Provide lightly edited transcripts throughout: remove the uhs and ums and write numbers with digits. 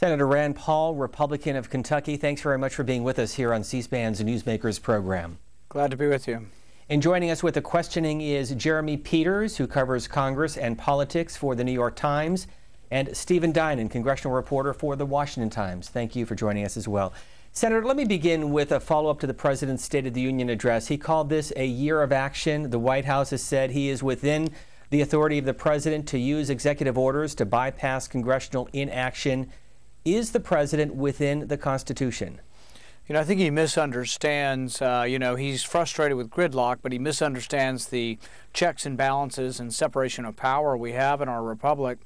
Senator Rand Paul, Republican of Kentucky, thanks very much for being with us here on C-SPAN's Newsmakers program. Glad to be with you. And joining us with the questioning is Jeremy Peters, who covers Congress and politics for the New York Times, and Stephen Dinan, congressional reporter for the Washington Times. Thank you for joining us as well. Senator, let me begin with a follow-up to the President's State of the Union address. He called this a year of action. The White House has said he is within the authority of the President to use executive orders to bypass congressional inaction. Is the President within the Constitution? I think he misunderstands, he's frustrated with gridlock, but he misunderstands the checks and balances and separation of power we have in our republic.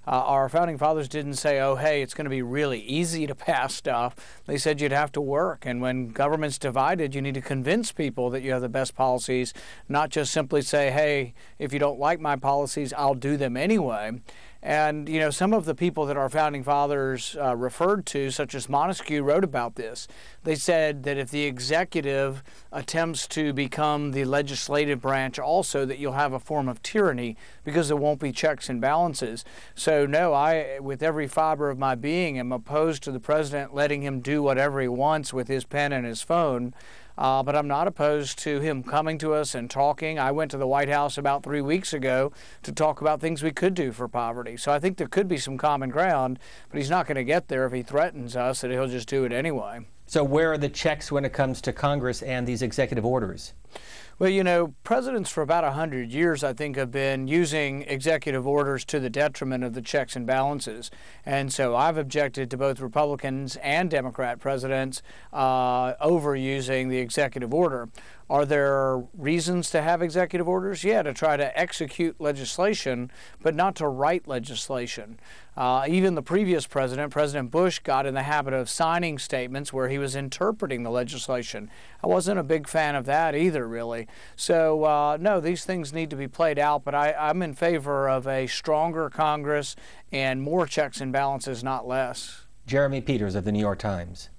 Our founding fathers didn't say, oh, hey, it's going to be really easy to pass stuff. They said you'd have to work. And when government's divided, you need to convince people that you have the best policies, not just simply say, hey, if you don't like my policies, I'll do them anyway. And, some of the people that our founding fathers referred to, such as Montesquieu, wrote about this. They said that if the executive attempts to become the legislative branch also, that you'll have a form of tyranny because there won't be checks and balances. So, no, I, with every fiber of my being, am opposed to the president letting him do whatever he wants with his pen and his phone. But I'm not opposed to him coming to us and talking. I went to the White House about 3 weeks ago to talk about things we could do for poverty. So I think there could be some common ground, but he's not going to get there if he threatens us that he'll just do it anyway. So where are the checks when it comes to Congress and these executive orders? Well, presidents for about 100 years, I think, have been using executive orders to the detriment of the checks and balances. And so I've objected to both Republicans and Democrat presidents overusing the executive order. Are there reasons to have executive orders? Yeah, to try to execute legislation, but not to write legislation. Even the previous president, President Bush, got in the habit of signing statements where he was interpreting the legislation. I wasn't a big fan of that either, really. So, no, these things need to be played out, but I'm in favor of a stronger Congress and more checks and balances, not less. Jeremy Peters of the New York Times.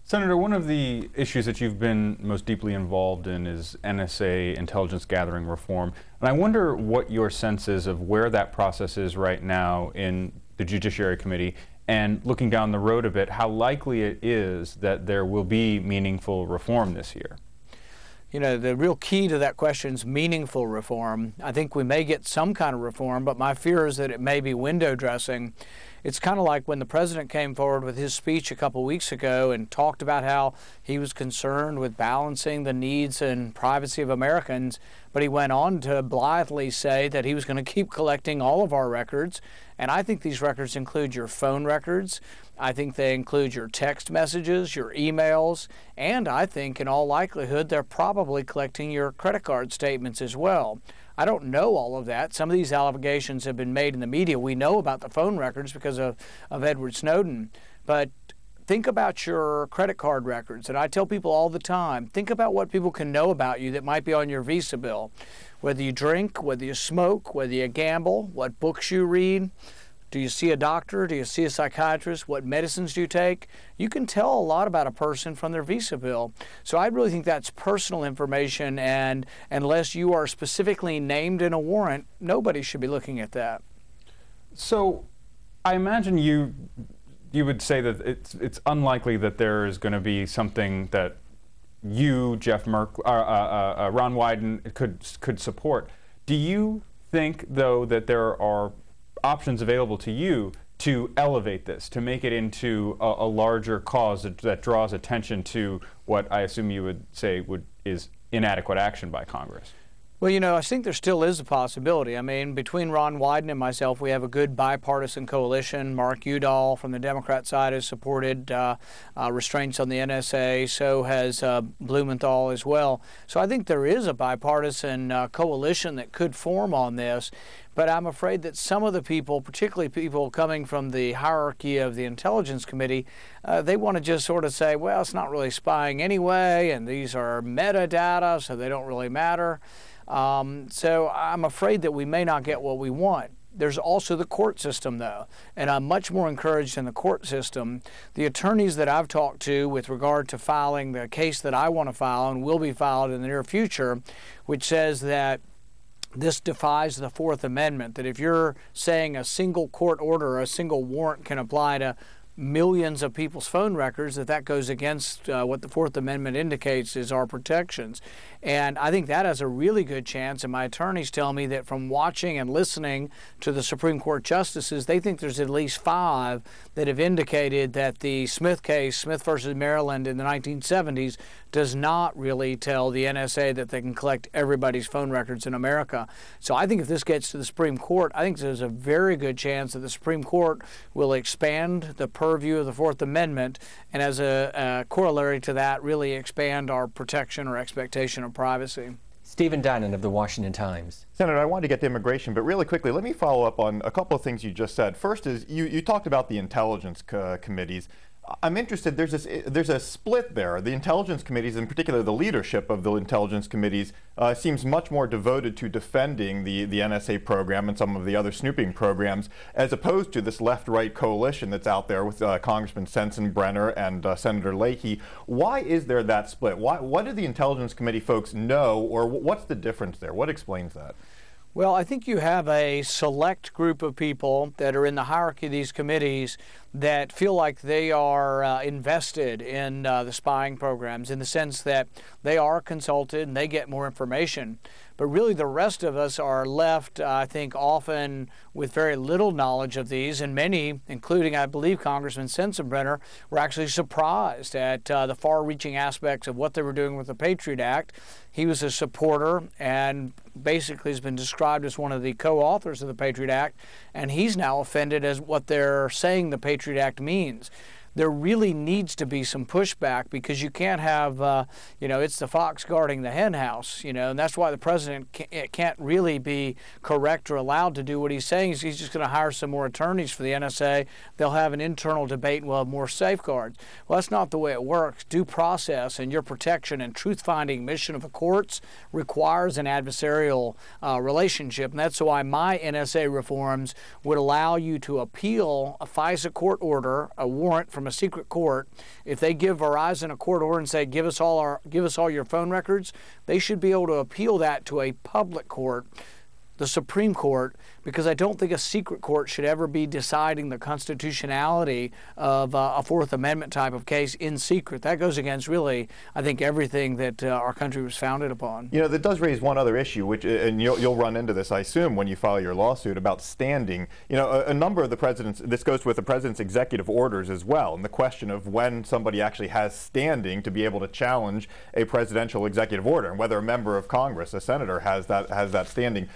Senator, one of the issues that you've been most deeply involved in is NSA intelligence gathering reform. And I wonder what your sense is of where that process is right now in the Judiciary Committee, and looking down the road a bit, how likely it is that there will be meaningful reform this year. The real key to that question is meaningful reform. I think we may get some kind of reform, but my fear is that it may be window dressing. It's kind of like when the president came forward with his speech a couple weeks ago and talked about how he was concerned with balancing the needs and privacy of Americans, but he went on to blithely say that he was going to keep collecting all of our records. And I think these records include your phone records. I think they include your text messages, your emails, and I think in all likelihood they're probably collecting your credit card statements as well. I don't know all of that. Some of these allegations have been made in the media. We know about the phone records because of Edward Snowden. But think about your credit card records. And I tell people all the time, think about what people can know about you that might be on your Visa bill. Whether you drink, whether you smoke, whether you gamble, what books you read. Do you see a doctor? Do you see a psychiatrist? What medicines do you take? You can tell a lot about a person from their Visa bill. So I really think that's personal information, and unless you are specifically named in a warrant, nobody should be looking at that. So I imagine you would say that it's unlikely that there is going to be something that you, Jeff Merkley, Ron Wyden could support. Do you think, though, that there are options available to you to elevate this, to make it into a larger cause that draws attention to what I assume you would say is inadequate action by Congress? Well, I think there still is a possibility. I mean, between Ron Wyden and myself, we have a good bipartisan coalition. Mark Udall from the Democrat side has supported restraints on the NSA. So has Blumenthal as well. So I think there is a bipartisan coalition that could form on this. But I'm afraid that some of the people, particularly people coming from the hierarchy of the Intelligence Committee, they want to just sort of say, well, it's not really spying anyway, and these are metadata, so they don't really matter. So I'm afraid that we may not get what we want. There's also the court system, though, and I'm much more encouraged in the court system. The attorneys that I've talked to with regard to filing the case that I want to file and will be filed in the near future, which says that this defies the Fourth Amendment, that if you're saying a single court order or a single warrant can apply to millions of people's phone records, that goes against what the Fourth Amendment indicates is our protections. And I think that has a really good chance, and my attorneys tell me that from watching and listening to the Supreme Court justices, they think there's at least 5 that have indicated that the Smith case, Smith versus Maryland in the 1970s, does not really tell the NSA that they can collect everybody's phone records in America. So I think if this gets to the Supreme Court, I think there's a very good chance that the Supreme Court will expand the purview of the Fourth Amendment, and as a corollary to that, really expand our protection or expectation of privacy. Stephen Dinan of the Washington Times. Senator, I wanted to get to immigration, but really quickly, let me follow up on a couple of things you just said. First is you talked about the intelligence committees. I'm interested, there's a split there. The intelligence committees, in particular the leadership of the intelligence committees, seems much more devoted to defending the NSA program and some of the other snooping programs, as opposed to this left-right coalition that's out there with Congressman Sensenbrenner and Senator Leahy. Why is there that split? What do the intelligence committee folks know, or what's the difference there? What explains that? Well, I think you have a select group of people that are in the hierarchy of these committees that feel like they are invested in the spying programs, in the sense that they are consulted and they get more information. But really the rest of us are left, I think, often with very little knowledge of these, and many, including, I believe, Congressman Sensenbrenner, were actually surprised at the far-reaching aspects of what they were doing with the Patriot Act. He was a supporter and basically has been described as one of the co-authors of the Patriot Act, and he's now offended as what they're saying the Patriot Act means. There really needs to be some pushback, because you can't have, it's the fox guarding the hen house, and that's why the president can't really be correct or allowed to do what he's saying. He's just going to hire some more attorneys for the NSA. They'll have an internal debate and we'll have more safeguards. Well, that's not the way it works. Due process and your protection and truth-finding mission of the courts requires an adversarial relationship, and that's why my NSA reforms would allow you to appeal a FISA court order, a warrant from a secret court. If they give Verizon a court order and say, give us all your phone records, they should be able to appeal that to a public court, the Supreme Court, because I don't think a secret court should ever be deciding the constitutionality of a Fourth Amendment type of case in secret. That goes against, really, I think, everything that our country was founded upon. That does raise one other issue, which, and you'll run into this, I assume, when you file your lawsuit, about standing. A number of the president's, this goes with the president's executive orders as well, and the question of when somebody actually has standing to be able to challenge a presidential executive order, and whether a member of Congress, a senator, has that standing.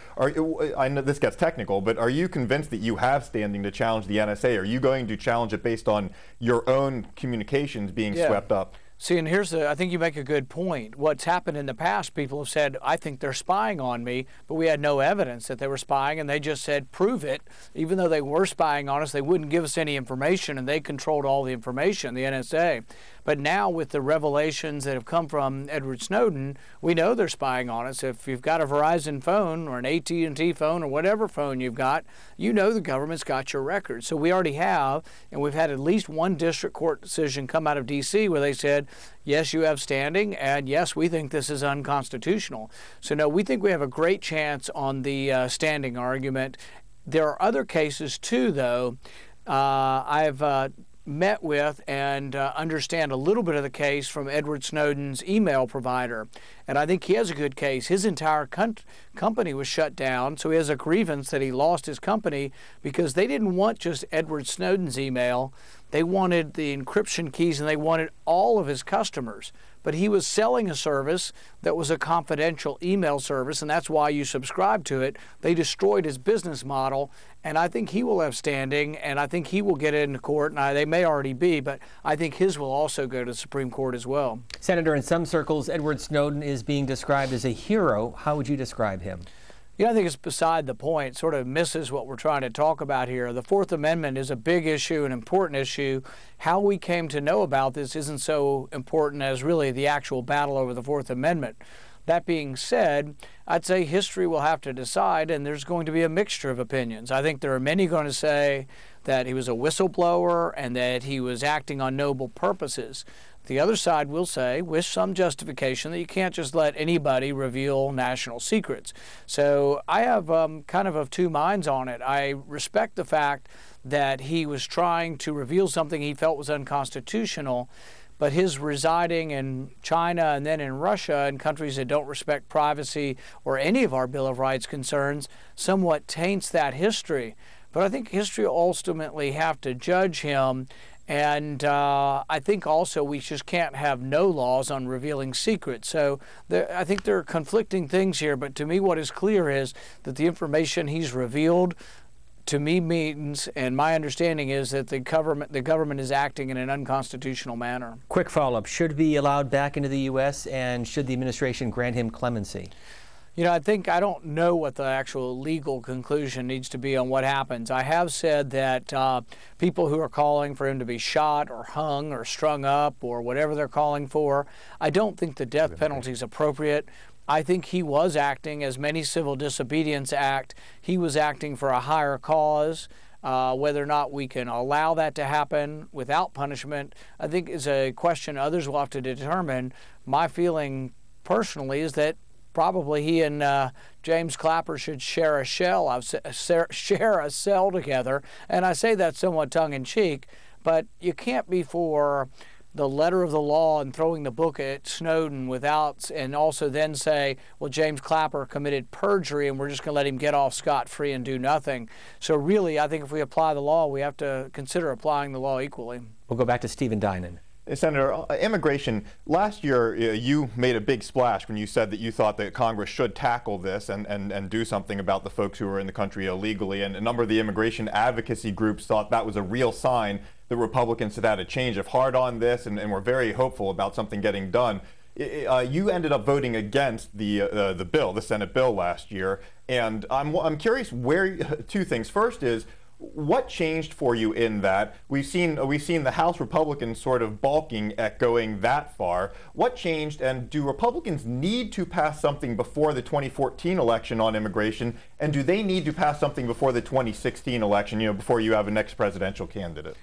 I know this gets technical, but are you convinced that you have standing to challenge the NSA? Are you going to challenge it based on your own communications being swept up? See, and I think you make a good point. What's happened in the past, people have said, I think they're spying on me, but we had no evidence that they were spying, and they just said, prove it. Even though they were spying on us, they wouldn't give us any information, and they controlled all the information, the NSA. But now with the revelations that have come from Edward Snowden, we know they're spying on us. If you've got a Verizon phone or an AT&T phone or whatever phone you've got, you know the government's got your records. So we already have, and we've had at least one district court decision come out of D.C. where they said, yes, you have standing, and yes, we think this is unconstitutional. So no, we think we have a great chance on the standing argument. There are other cases too, though. I've met with and understand a little bit of the case from Edward Snowden's email provider, and I think he has a good case. His entire company was shut down, so he has a grievance that he lost his company because they didn't want just Edward Snowden's email. They wanted the encryption keys, and they wanted all of his customers. But he was selling a service that was a confidential email service, and that's why you subscribe to it. They destroyed his business model, and I think he will have standing, and I think he will get into court, and they may already be, but I think his will also go to the Supreme Court as well. Senator, in some circles, Edward Snowden is being described as a hero. How would you describe him? I think it's beside the point. It sort of misses what we're trying to talk about here. The Fourth Amendment is a big issue, an important issue. How we came to know about this isn't so important as really the actual battle over the Fourth Amendment. That being said, I'd say history will have to decide, and there's going to be a mixture of opinions. I think there are many going to say that he was a whistleblower and that he was acting on noble purposes. The other side will say, with some justification, that you can't just let anybody reveal national secrets. So I have kind of two minds on it. I respect the fact that he was trying to reveal something he felt was unconstitutional. But his residing in China and then in Russia and countries that don't respect privacy or any of our Bill of Rights concerns somewhat taints that history. But I think history will ultimately have to judge him. And I think also we just can't have no laws on revealing secrets. So I think there are conflicting things here. But to me, what is clear is that the information he's revealed to me means, and my understanding is, that the government is acting in an unconstitutional manner. Quick follow-up. Should be allowed back into the U.S., and should the administration grant him clemency? You know, I don't know what the actual legal conclusion needs to be on what happens. I have said that people who are calling for him to be shot or hung or strung up or whatever they're calling for, I don't think the death penalty is appropriate. I think he was acting, as many civil disobedience act, he was acting for a higher cause. Whether or not we can allow that to happen without punishment, I think is a question others will have to determine. My feeling personally is that probably he and James Clapper should share a cell together. And I say that somewhat tongue-in-cheek, but you can't be for the letter of the law and throwing the book at Snowden without, and also then say, well, James Clapper committed perjury and we're just going to let him get off scot-free and do nothing. So really, I think if we apply the law, we have to consider applying the law equally. We'll go back to Stephen Dinan. Senator, immigration, last year you made a big splash when you said that you thought that Congress should tackle this and do something about the folks who are in the country illegally. And a number of the immigration advocacy groups thought that was a real sign that Republicans had a change of heart on this and were very hopeful about something getting done. You ended up voting against the bill, the Senate bill last year. And I'm curious where, two things. First is, what changed for you in that? We've seen the House Republicans sort of balking at going that far. What changed, and do Republicans need to pass something before the 2014 election on immigration, and do they need to pass something before the 2016 election, before you have a next presidential candidate?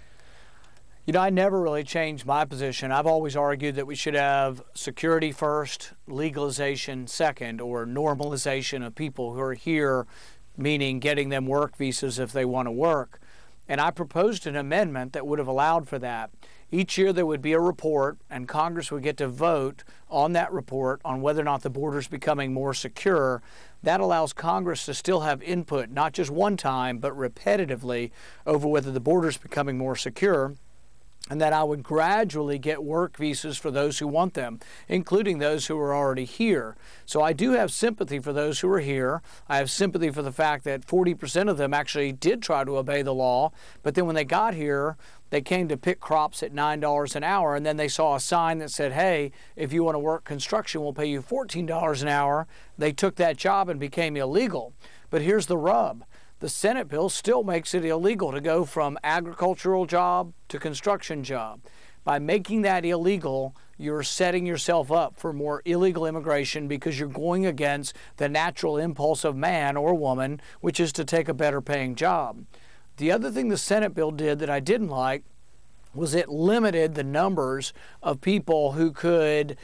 You know, I never really changed my position. I've always argued that we should have security first, legalization second, or normalization of people who are here, meaning getting them work visas if they want to work. And I proposed an amendment that would have allowed for that. Each year there would be a report, and Congress would get to vote on that report on whether or not the border is becoming more secure. That allows Congress to still have input, not just one time, but repetitively, over whether the border is becoming more secure. And that I would gradually get work visas for those who want them, including those who are already here. So I do have sympathy for those who are here. I have sympathy for the fact that 40% of them actually did try to obey the law, but then when they got here, they came to pick crops at $9 an hour, and then they saw a sign that said, hey, if you want to work construction, we'll pay you $14 an hour. They took that job and became illegal. But here's the rub. The Senate bill still makes it illegal to go from agricultural job to construction job. By making that illegal, you're setting yourself up for more illegal immigration because you're going against the natural impulse of man or woman, which is to take a better paying job. The other thing the Senate bill did that I didn't like was it limited the numbers of people who could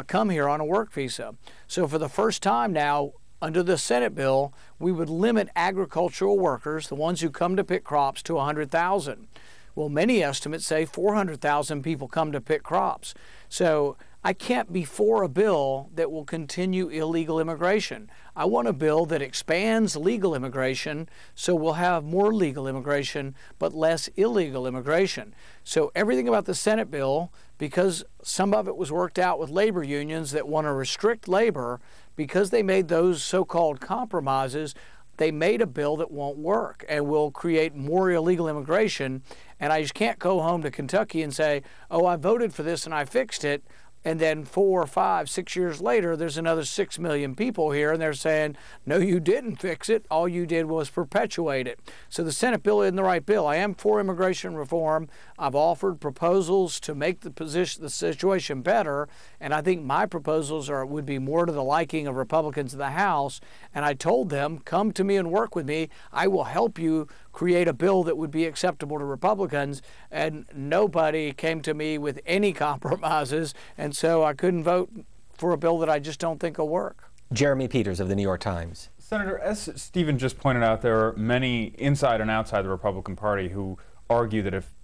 come here on a work visa. So for the first time now, under the Senate bill, we would limit agricultural workers, the ones who come to pick crops, to 100,000. Well, many estimates say 400,000 people come to pick crops. So I can't be for a bill that will continue illegal immigration. I want a bill that expands legal immigration so we'll have more legal immigration but less illegal immigration. So everything about the Senate bill, because some of it was worked out with labor unions that want to restrict labor, because they made those so-called compromises, they made a bill that won't work and will create more illegal immigration. And I just can't go home to Kentucky and say, oh, I voted for this and I fixed it. And then 4, 5, 6 years later, there's another 6 million people here, and they're saying, no, you didn't fix it. All you did was perpetuate it. So the Senate bill isn't the right bill. I am for immigration reform. I've offered proposals to make the situation better, and I think my proposals would be more to the liking of Republicans in the House. And I told them, come to me and work with me. I will help you create a bill that would be acceptable to Republicans, and nobody came to me with any compromises, and so I couldn't vote for a bill that I just don't think will work. Jeremy Peters of the New York Times. Senator, as Stephen just pointed out, there are many inside and outside the Republican Party who argue that if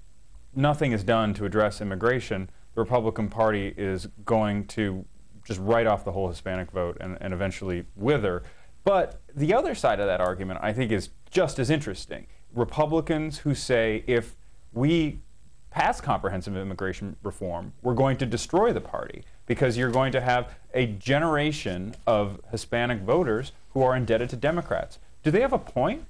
nothing is done to address immigration, the Republican Party is going to just write off the whole Hispanic vote and eventually wither. But the other side of that argument, I think, is just as interesting. Republicans who say if we pass comprehensive immigration reform, we're going to destroy the party because you're going to have a generation of Hispanic voters who are indebted to Democrats. Do they have a point?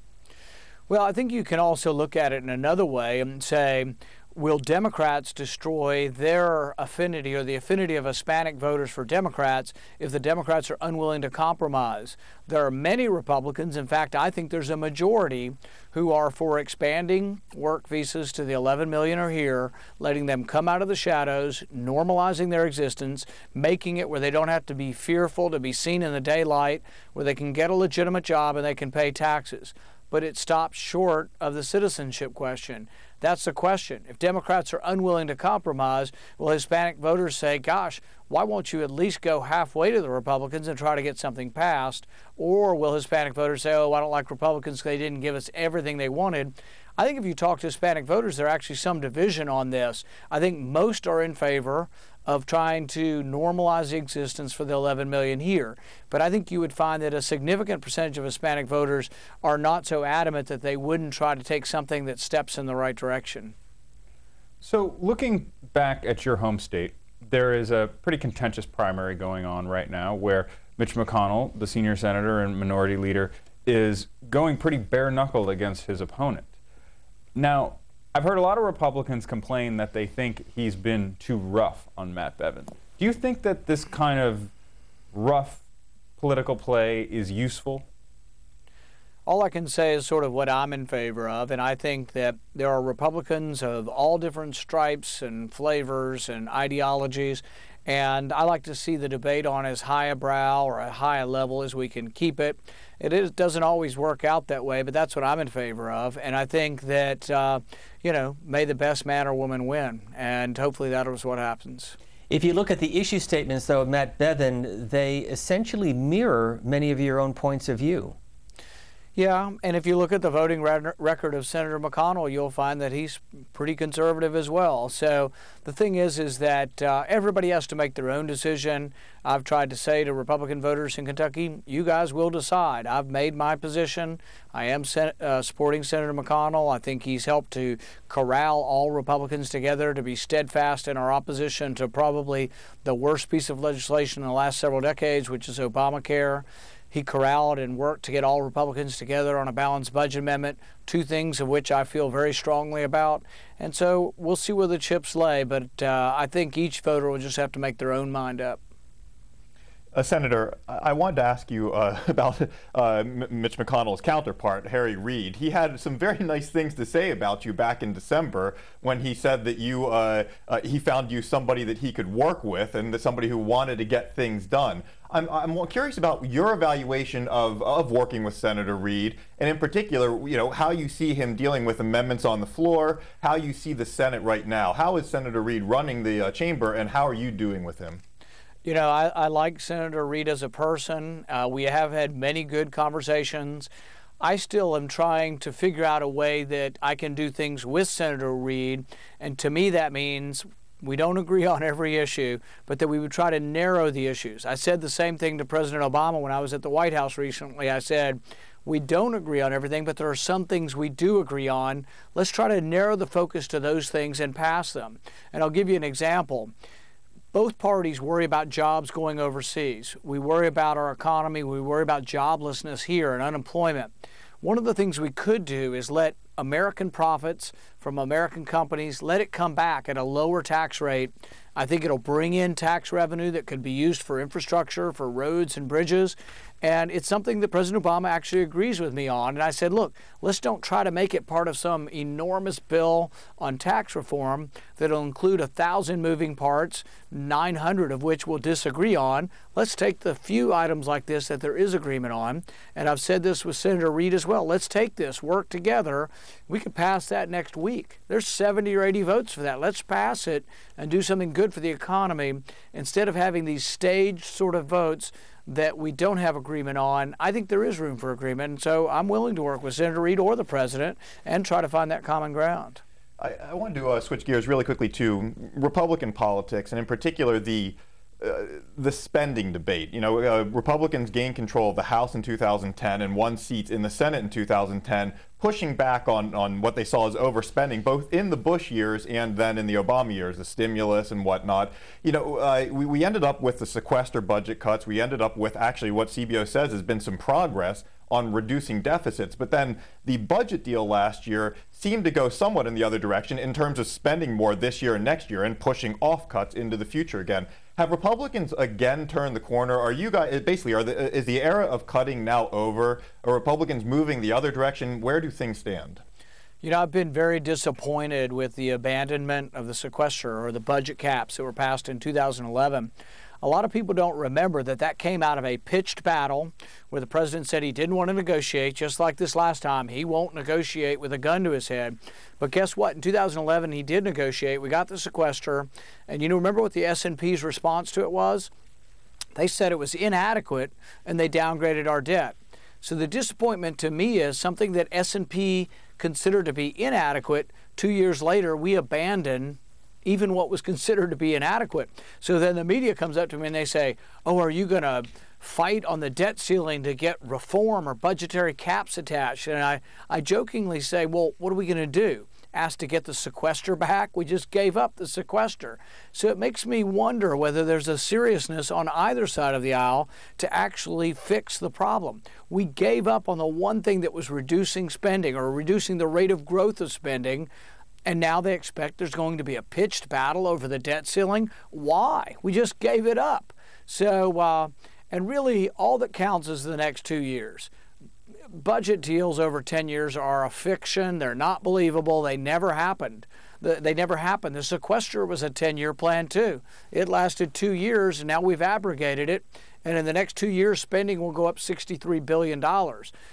Well, I think you can also look at it in another way and say, will Democrats destroy their affinity or the affinity of Hispanic voters for Democrats if the Democrats are unwilling to compromise? There are many Republicans, in fact, I think there's a majority who are for expanding work visas to the 11 million or here, letting them come out of the shadows, normalizing their existence, making it where they don't have to be fearful to be seen in the daylight, where they can get a legitimate job and they can pay taxes. But it stops short of the citizenship question. That's the question. If Democrats are unwilling to compromise, will Hispanic voters say, gosh, why won't you at least go halfway to the Republicans and try to get something passed? Or will Hispanic voters say, oh, I don't like Republicans because they didn't give us everything they wanted? I think if you talk to Hispanic voters, there's actually some division on this. I think most are in favor of trying to normalize the existence for the 11 million here. But I think you would find that a significant percentage of Hispanic voters are not so adamant that they wouldn't try to take something that steps in the right direction. So looking back at your home state, there is a pretty contentious primary going on right now where Mitch McConnell, the senior senator and minority leader, is going pretty bare-knuckled against his opponent. Now, I've heard a lot of Republicans complain that they think he's been too rough on Matt Bevin. Do you think that this kind of rough political play is useful? All I can say is sort of what I'm in favor of, and I think that there are Republicans of all different stripes and flavors and ideologies, and I like to see the debate on as high a brow or a high a level as we can keep it. It doesn't always work out that way, but that's what I'm in favor of, and I think that, may the best man or woman win, and hopefully that is what happens. If you look at the issue statements, though, of Matt Bevin, they essentially mirror many of your own points of view. Yeah, and if you look at the voting record of Senator McConnell, you'll find that he's pretty conservative as well. So the thing is that everybody has to make their own decision. I've tried to say to Republican voters in Kentucky, you guys will decide. I've made my position. I am supporting Senator McConnell. I think he's helped to corral all Republicans together to be steadfast in our opposition to probably the worst piece of legislation in the last several decades, which is Obamacare. He corralled and worked to get all Republicans together on a balanced budget amendment, two things of which I feel very strongly about. And so we'll see where the chips lay, but I think each voter will just have to make their own mind up. Senator, I wanted to ask you about Mitch McConnell's counterpart, Harry Reid. He had some very nice things to say about you back in December when he said that he found you somebody that he could work with and somebody who wanted to get things done. I'm curious about your evaluation of working with Senator Reid, and in particular, how you see him dealing with amendments on the floor, how you see the Senate right now. How is Senator Reid running the chamber, and how are you doing with him? I like Senator Reid as a person. We have had many good conversations. I still am trying to figure out a way that I can do things with Senator Reid, and to me that means we don't agree on every issue, but that we would try to narrow the issues. I said the same thing to President Obama when I was at the White House recently. I said, we don't agree on everything, but there are some things we do agree on. Let's try to narrow the focus to those things and pass them. And I'll give you an example. Both parties worry about jobs going overseas. We worry about our economy. We worry about joblessness here and unemployment. One of the things we could do is let American profits from American companies, let it come back at a lower tax rate. I think it'll bring in tax revenue that could be used for infrastructure, for roads and bridges. And it's something that President Obama actually agrees with me on. And I said, look, let's don't try to make it part of some enormous bill on tax reform that'll include 1,000 moving parts, 900 of which we'll disagree on. Let's take the few items like this that there is agreement on. And I've said this with Senator Reid as well. Let's take this, work together. We could pass that next week. week. There's 70 or 80 votes for that. Let's pass it and do something good for the economy instead of having these staged sort of votes that we don't have agreement on. I think there is room for agreement, and so I'm willing to work with Senator Reid or the president and try to find that common ground. I wanted to switch gears really quickly to Republican politics, and in particular the spending debate. You know, Republicans gained control of the House in 2010 and won seats in the Senate in 2010, pushing back on what they saw as overspending, both in the Bush years and then in the Obama years, the stimulus and whatnot. You know, we ended up with the sequester budget cuts. We ended up with actually what CBO says has been some progress on reducing deficits. But then the budget deal last year seemed to go somewhat in the other direction in terms of spending more this year and next year and pushing off cuts into the future again. Have Republicans again turned the corner? Are you guys basically, is the era of cutting now over? Are Republicans moving the other direction? Where do things stand? You know, I've been very disappointed with the abandonment of the sequester or the budget caps that were passed in 2011. A lot of people don't remember that that came out of a pitched battle where the president said he didn't want to negotiate, just like this last time. He won't negotiate with a gun to his head. But guess what? In 2011, he did negotiate. We got the sequester. And you know, remember what the S&P's response to it was? They said it was inadequate, and they downgraded our debt. So the disappointment to me is something that S&P considered to be inadequate. 2 years later, we abandon even what was considered to be inadequate. So then the media comes up to me and they say, oh, are you going to fight on the debt ceiling to get reform or budgetary caps attached? And I jokingly say, well, what are we going to do? Ask to get the sequester back? We just gave up the sequester. So it makes me wonder whether there's a seriousness on either side of the aisle to actually fix the problem. We gave up on the one thing that was reducing spending or reducing the rate of growth of spending, and now they expect there's going to be a pitched battle over the debt ceiling. Why? We just gave it up. So, and really all that counts is the next 2 years. Budget deals over 10 years are a fiction. They're not believable. They never happened. They never happened. The sequester was a 10-year plan too. It lasted 2 years, and now we've abrogated it. And in the next 2 years, spending will go up $63 billion.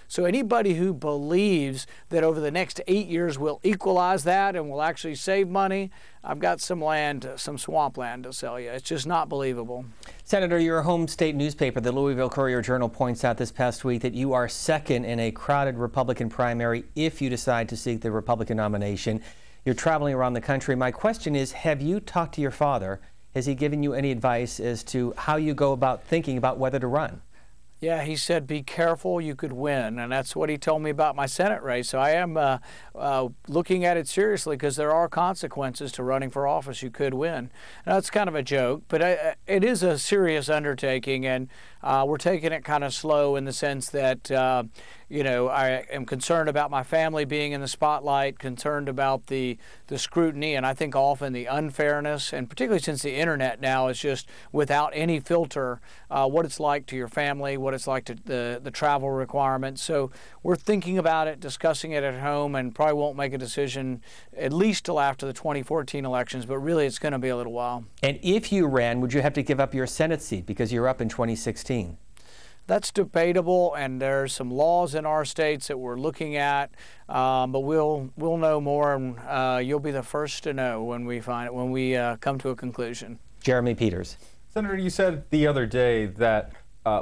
So anybody who believes that over the next 8 years we'll equalize that and we'll actually save money, I've got some land, some swampland to sell you. It's just not believable. Senator, your home state newspaper, the Louisville Courier-Journal, points out this past week that you are second in a crowded Republican primary if you decide to seek the Republican nomination. You're traveling around the country. My question is, have you talked to your father? Has he given you any advice as to how you go about thinking about whether to run? Yeah, he said, be careful, you could win. And that's what he told me about my Senate race. So I am looking at it seriously because there are consequences to running for office. You could win. Now, it's kind of a joke, but it is a serious undertaking, and we're taking it kind of slow in the sense that, you know, I am concerned about my family being in the spotlight, concerned about the scrutiny, and I think often the unfairness, and particularly since the internet now is just without any filter, what it's like to your family, what it's like to the travel requirements. So we're thinking about it, discussing it at home, and probably won't make a decision at least till after the 2014 elections, but really it's going to be a little while. And if you ran, would you have to give up your Senate seat because you're up in 2016? That's debatable, and there's some laws in our states that we're looking at, but we'll know more, and you'll be the first to know when we come to a conclusion. Jeremy Peters. Senator, you said the other day that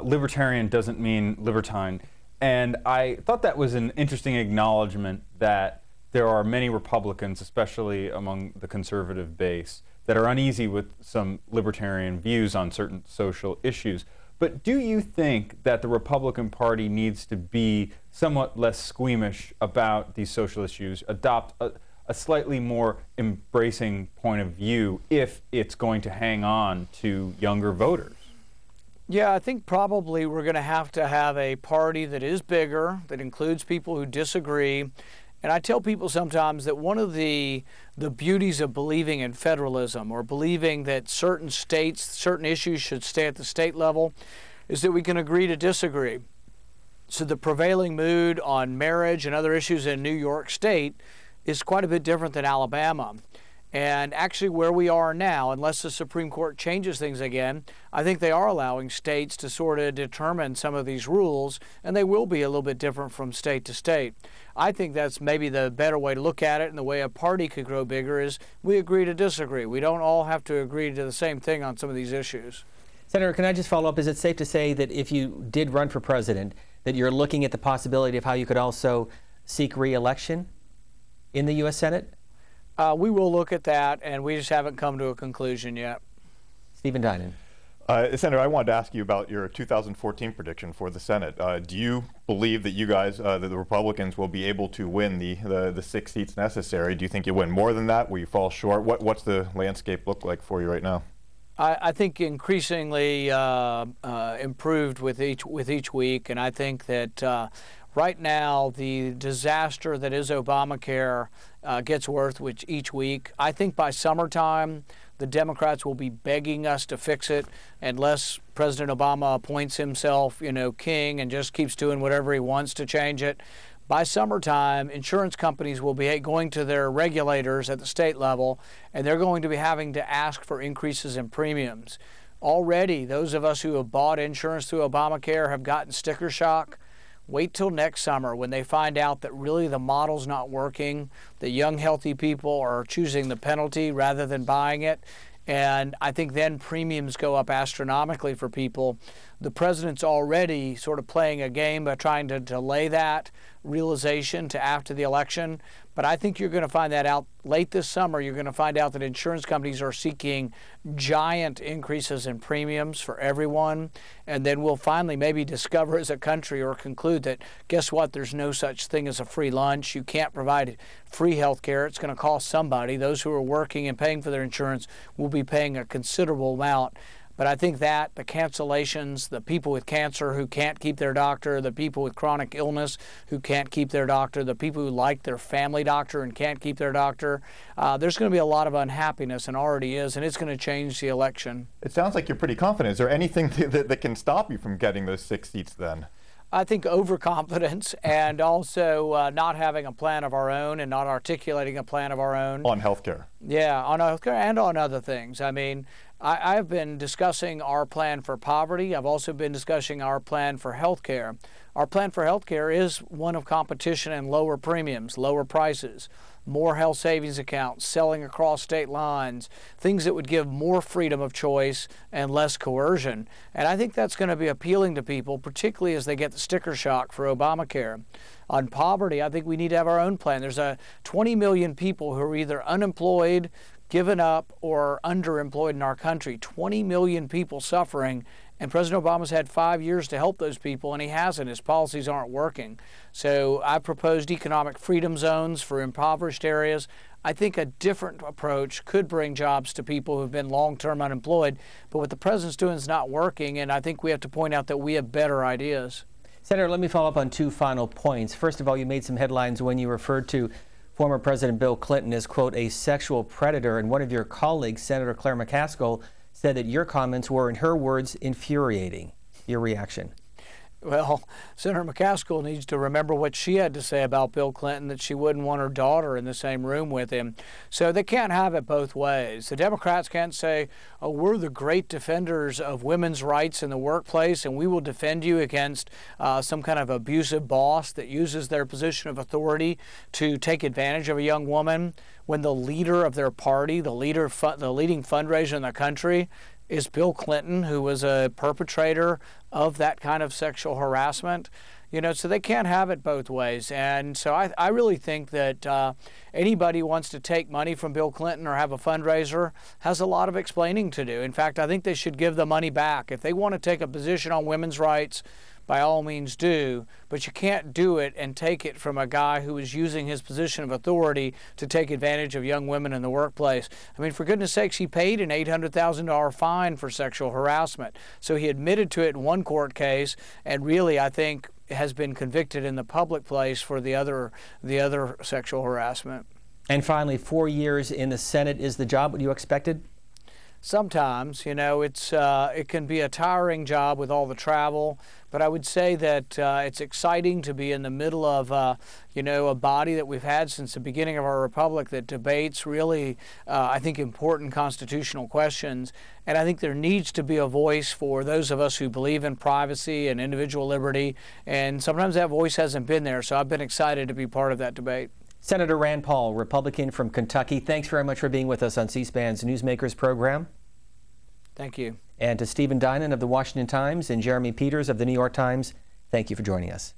libertarian doesn't mean libertine, and I thought that was an interesting acknowledgement that there are many Republicans, especially among the conservative base, that are uneasy with some libertarian views on certain social issues. But do you think that the Republican Party needs to be somewhat less squeamish about these social issues, adopt a slightly more embracing point of view if it's going to hang on to younger voters? Yeah, I think probably we're going to have a party that is bigger, that includes people who disagree. And I tell people sometimes that one of the beauties of believing in federalism or believing that certain states, certain issues should stay at the state level is that we can agree to disagree. So the prevailing mood on marriage and other issues in New York State is quite a bit different than Alabama. And actually where we are now, unless the Supreme Court changes things again, I think they are allowing states to sort of determine some of these rules, and they will be a little bit different from state to state. I think that's maybe the better way to look at it, and the way a party could grow bigger is we agree to disagree. We don't all have to agree to the same thing on some of these issues. Senator, can I just follow up? Is it safe to say that if you did run for president, that you're looking at the possibility of how you could also seek re-election in the U.S. Senate? We will look at that, and we just haven't come to a conclusion yet. Stephen Dinan. Senator, I wanted to ask you about your 2014 prediction for the Senate. Do you believe that you guys, that the Republicans, will be able to win the 6 seats necessary? Do you think you'll win more than that? Will you fall short? What's the landscape look like for you right now? I think increasingly improved with each week, and I think that right now the disaster that is Obamacare gets worse with each week. I think by summertime the Democrats will be begging us to fix it unless President Obama appoints himself, king and just keeps doing whatever he wants to change it. By summertime, insurance companies will be going to their regulators at the state level, and they're going to be having to ask for increases in premiums. Already, those of us who have bought insurance through Obamacare have gotten sticker shock. Wait till next summer when they find out that really the model's not working, that young, healthy people are choosing the penalty rather than buying it. And I think then premiums go up astronomically for people. The president's already sort of playing a game by trying to delay that realization to after the election. But I think you're going to find that out late this summer. You're going to find out that insurance companies are seeking giant increases in premiums for everyone. And then we'll finally maybe discover as a country or conclude that, guess what, there's no such thing as a free lunch. You can't provide free health care. It's going to cost somebody. Those who are working and paying for their insurance will be paying a considerable amount. But I think that the cancellations, the people with cancer who can't keep their doctor, the people with chronic illness who can't keep their doctor, the people who like their family doctor and can't keep their doctor, there's going to be a lot of unhappiness, and already is, and it's going to change the election. It sounds like you're pretty confident. Is there anything that can stop you from getting those 6 seats then? I think overconfidence and also not having a plan of our own and not articulating a plan of our own. On healthcare. Yeah, on healthcare and on other things. I mean, I've been discussing our plan for poverty. I've also been discussing our plan for healthcare. Our plan for healthcare is one of competition and lower premiums, lower prices, more health savings accounts, selling across state lines, things that would give more freedom of choice and less coercion. And I think that's going to be appealing to people, particularly as they get the sticker shock for Obamacare. On poverty, I think we need to have our own plan. There's 20 million people who are either unemployed, given up, or underemployed in our country. 20 million people suffering. And President Obama's had 5 years to help those people, and he hasn't. His policies aren't working. So I proposed economic freedom zones for impoverished areas. I think a different approach could bring jobs to people who have been long-term unemployed. But what the president's doing is not working, and I think we have to point out that we have better ideas. Senator, let me follow up on 2 final points. First of all, you made some headlines when you referred to former President Bill Clinton as, quote, a sexual predator, and one of your colleagues, Senator Claire McCaskill, said that your comments were, in her words, infuriating. Your reaction? Well, Senator McCaskill needs to remember what she had to say about Bill Clinton, that she wouldn't want her daughter in the same room with him. So they can't have it both ways. The Democrats can't say, oh, we're the great defenders of women's rights in the workplace, and we will defend you against some kind of abusive boss that uses their position of authority to take advantage of a young woman, when the leader of their party, the leading fundraiser in the country, is Bill Clinton, who was a perpetrator of that kind of sexual harassment. So they can't have it both ways. And so I really think that anybody who wants to take money from Bill Clinton or have a fundraiser has a lot of explaining to do. In fact, I think they should give the money back. If they want to take a position on women's rights, by all means do, but you can't do it and take it from a guy who is using his position of authority to take advantage of young women in the workplace. I mean, for goodness sakes, he paid an $800,000 fine for sexual harassment. So he admitted to it in one court case, and really, I think, has been convicted in the public place for the other sexual harassment. And finally, 4 years in the Senate, is the job what you expected? Sometimes, it can be a tiring job with all the travel, but I would say that it's exciting to be in the middle of, a body that we've had since the beginning of our republic that debates really, I think, important constitutional questions. And I think there needs to be a voice for those of us who believe in privacy and individual liberty. And sometimes that voice hasn't been there, so I've been excited to be part of that debate. Senator Rand Paul, Republican from Kentucky, thanks very much for being with us on C-SPAN's Newsmakers program. Thank you. And to Stephen Dinan of the Washington Times and Jeremy Peters of the New York Times, thank you for joining us.